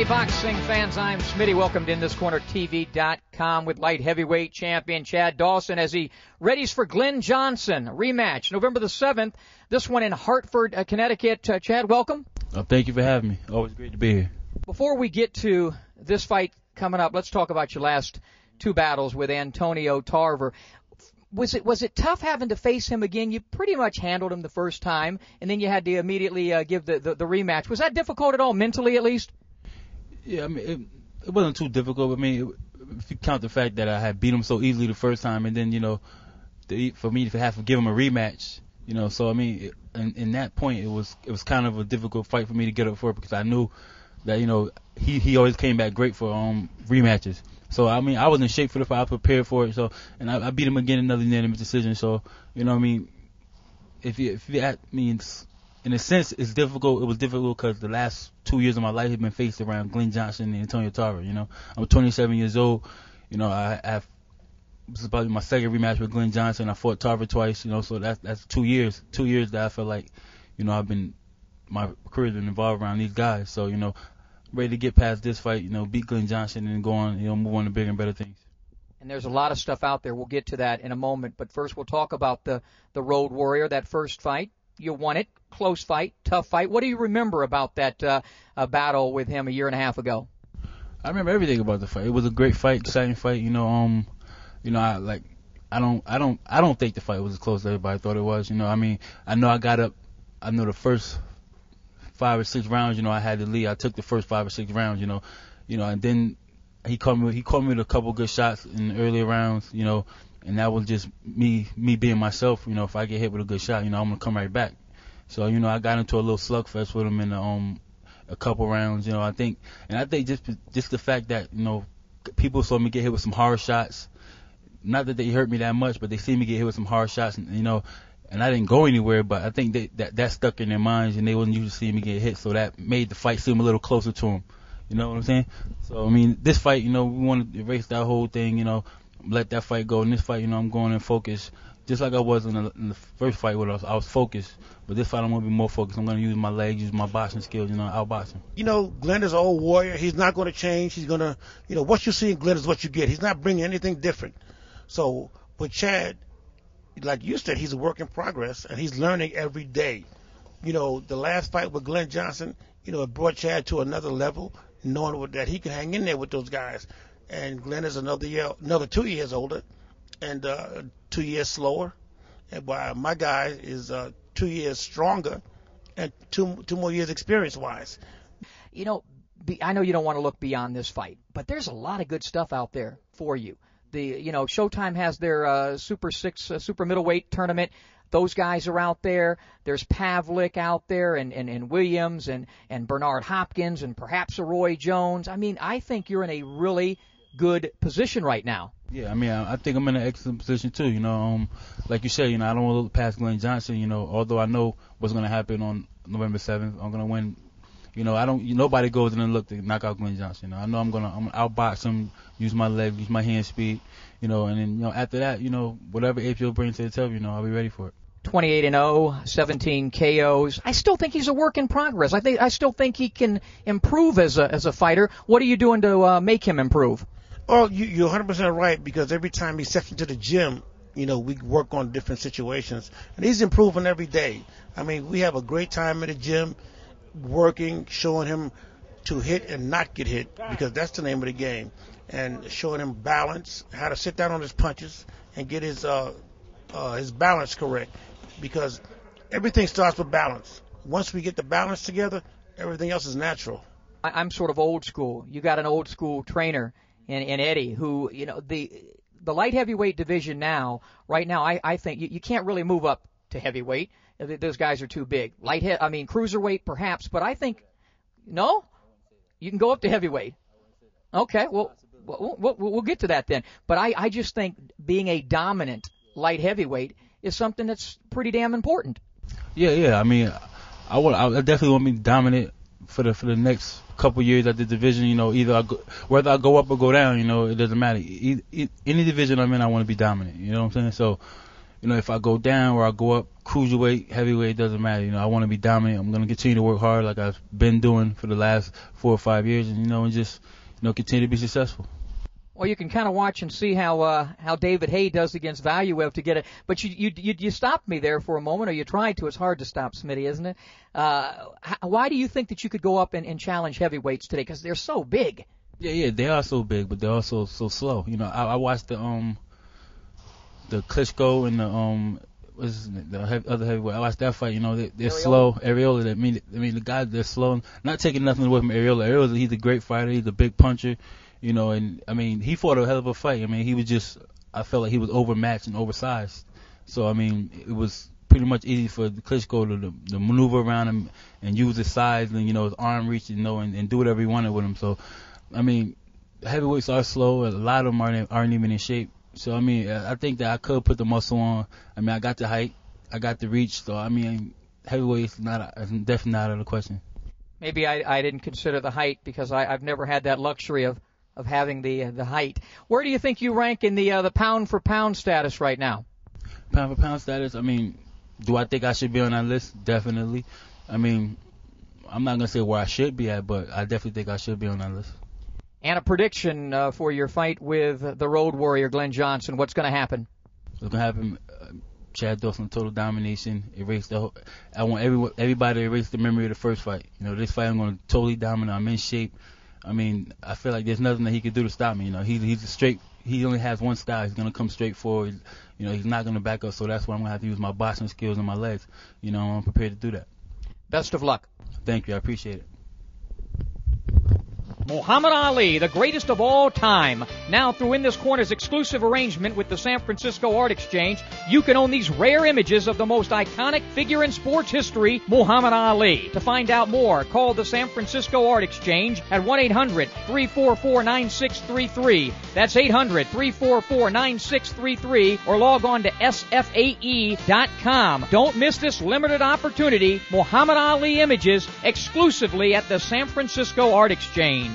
boxing fans, I'm Smitty. Welcome to InThisCornerTV.com with light heavyweight champion Chad Dawson as he readies for Glen Johnson, a rematch, November the 7th. This one in Hartford, Connecticut. Chad, welcome. Thank you for having me. Always great to be here. Before we get to this fight coming up, let's talk about your last two battles with Antonio Tarver. Was it tough having to face him again? You pretty much handled him the first time, and then you had to immediately give the rematch. Was that difficult at all, mentally at least? Yeah, I mean, it wasn't too difficult. I mean, if you count the fact that I had beat him so easily the first time, and then, for me to have to give him a rematch, so I mean, in that point, it was kind of a difficult fight for me to get up for because I knew that, he always came back great for rematches. So, I mean, I was in shape for the fight. I prepared for it. So, and I beat him again, another unanimous decision. So, I mean, that means, in a sense, it's difficult. It was difficult because the last 2 years of my life have been faced around Glen Johnson and Antonio Tarver. I'm 27 years old. This is probably my second rematch with Glen Johnson. I fought Tarver twice. So that's 2 years. 2 years that I feel like, my career's been involved around these guys. So, ready to get past this fight. Beat Glen Johnson and go on. Move on to bigger and better things. And there's a lot of stuff out there. We'll get to that in a moment. But first, we'll talk about the Road Warrior, that first fight. You won it. Close fight, tough fight. What do you remember about that battle with him a year and a half ago? I remember everything about the fight. It was a great fight, exciting fight. I don't think the fight was as close as everybody thought it was. I mean, I know I got up. I know the first 5 or 6 rounds. I had the lead. I took the first 5 or 6 rounds. And then he caught me with a couple good shots in the earlier rounds. And that was just me being myself. If I get hit with a good shot, I'm gonna come right back. So, I got into a little slugfest with him in a couple rounds. I think just the fact that people saw me get hit with some hard shots. Not that they hurt me that much, but they see me get hit with some hard shots, and I didn't go anywhere. But I think that stuck in their minds, and they wasn't used to seeing me get hit, so that made the fight seem a little closer to them. You know what I'm saying? So I mean, this fight, we wanted to erase that whole thing. Let that fight go. In this fight, I'm going in focus, just like I was in the first fight with us. I was focused, but this fight I'm going to be more focused. I'm going to use my legs, use my boxing skills, outbox him. Glenn is an old warrior. He's not going to change. He's going to, what you see in Glenn is what you get. He's not bringing anything different. So with Chad, like you said, he's a work in progress, and he's learning every day. The last fight with Glen Johnson, it brought Chad to another level, knowing that he can hang in there with those guys. And Glenn is another 2 years older, and 2 years slower. And while my guy is 2 years stronger, and two more years experience-wise. I know you don't want to look beyond this fight, but there's a lot of good stuff out there for you. Showtime has their Super 6 super middleweight tournament. Those guys are out there. There's Pavlik out there, and Williams, and Bernard Hopkins, and perhaps a Roy Jones. I mean, I think you're in a really good position right now. Yeah, I mean, I think I'm in an excellent position too. Like you said, I don't want to look past Glen Johnson. Although I know what's going to happen on November 7th, I'm going to win. Nobody goes in and look to knock out Glen Johnson. I know I'm gonna outbox him, use my legs, use my hand speed. And then after that, whatever April brings to the table, I'll be ready for it. 28-0, 17 KOs. I still think he's a work in progress. I still think he can improve as a fighter. What are you doing to make him improve? Well, you're 100% right, because every time he steps into the gym, we work on different situations, and he's improving every day. I mean, we have a great time at the gym, working, showing him to hit and not get hit, because that's the name of the game, and showing him balance, how to sit down on his punches and get his balance correct, because everything starts with balance. Once we get the balance together, everything else is natural. I'm sort of old school. You got an old school trainer in Eddie, who, the light heavyweight division right now, I think you can't really move up to heavyweight. Those guys are too big. Cruiserweight perhaps, but I think, no? You can go up to heavyweight. Okay, well, we'll get to that then. But I just think being a dominant light heavyweight is something that's pretty damn important. Yeah. I mean, I definitely want to be dominant for the next couple years at the division. Either whether I go up or go down, it doesn't matter. Any division I'm in, I want to be dominant. You know what I'm saying? So, you know, if I go down or I go up, cruiserweight, heavyweight, doesn't matter. You know, I want to be dominant. I'm going to continue to work hard like I've been doing for the last 4 or 5 years, and, you know, and just, you know, continue to be successful. Well, you can kind of watch and see how David Haye does against Valuev to get it. But you stopped me there for a moment, or you tried to. It's hard to stop, Smitty, isn't it? Why do you think that you could go up and challenge heavyweights today? Because they're so big. Yeah, they are so big, but they're also so slow. You know, I watched the Klitschko and the other heavyweight. I watched that fight. You know, they're slow. Arreola. I mean, the guys, they're slow. Not taking nothing away from Arreola. Arreola, he's a great fighter. He's a big puncher. You know, and I mean, he fought a hell of a fight. I mean, I felt like he was overmatched and oversized. So I mean, it was pretty much easy for Klitschko to maneuver around him and use his size and, you know, his arm reach, you know, and do whatever he wanted with him. So, I mean, heavyweights are slow. A lot of them aren't even in shape. So, I mean, I think that I could put the muscle on. I mean, I got the height, I got the reach. So, I mean, heavyweights definitely not out of the question. Maybe I didn't consider the height because I've never had that luxury of having the height. Where do you think you rank in the pound for pound status right now? Pound for pound status, I mean, do I think I should be on that list? Definitely. I mean, I'm not going to say where I should be at, but I definitely think I should be on that list. And a prediction for your fight with the Road Warrior, Glen Johnson. What's going to happen? What's going to happen? Chad Dawson, total domination. I want everybody to erase the memory of the first fight. You know, this fight I'm going to totally dominate. I'm in shape. I mean, I feel like there's nothing that he could do to stop me. You know, he's a straight. He only has one style. He's gonna come straight forward. You know, he's not gonna back up. So that's why I'm gonna have to use my boxing skills and my legs. You know, I'm prepared to do that. Best of luck. Thank you. I appreciate it. Muhammad Ali, the greatest of all time. Now through In This Corner's exclusive arrangement with the San Francisco Art Exchange, you can own these rare images of the most iconic figure in sports history, Muhammad Ali. To find out more, call the San Francisco Art Exchange at 1-800-344-9633. That's 800-344-9633, or log on to sfae.com. Don't miss this limited opportunity. Muhammad Ali images exclusively at the San Francisco Art Exchange.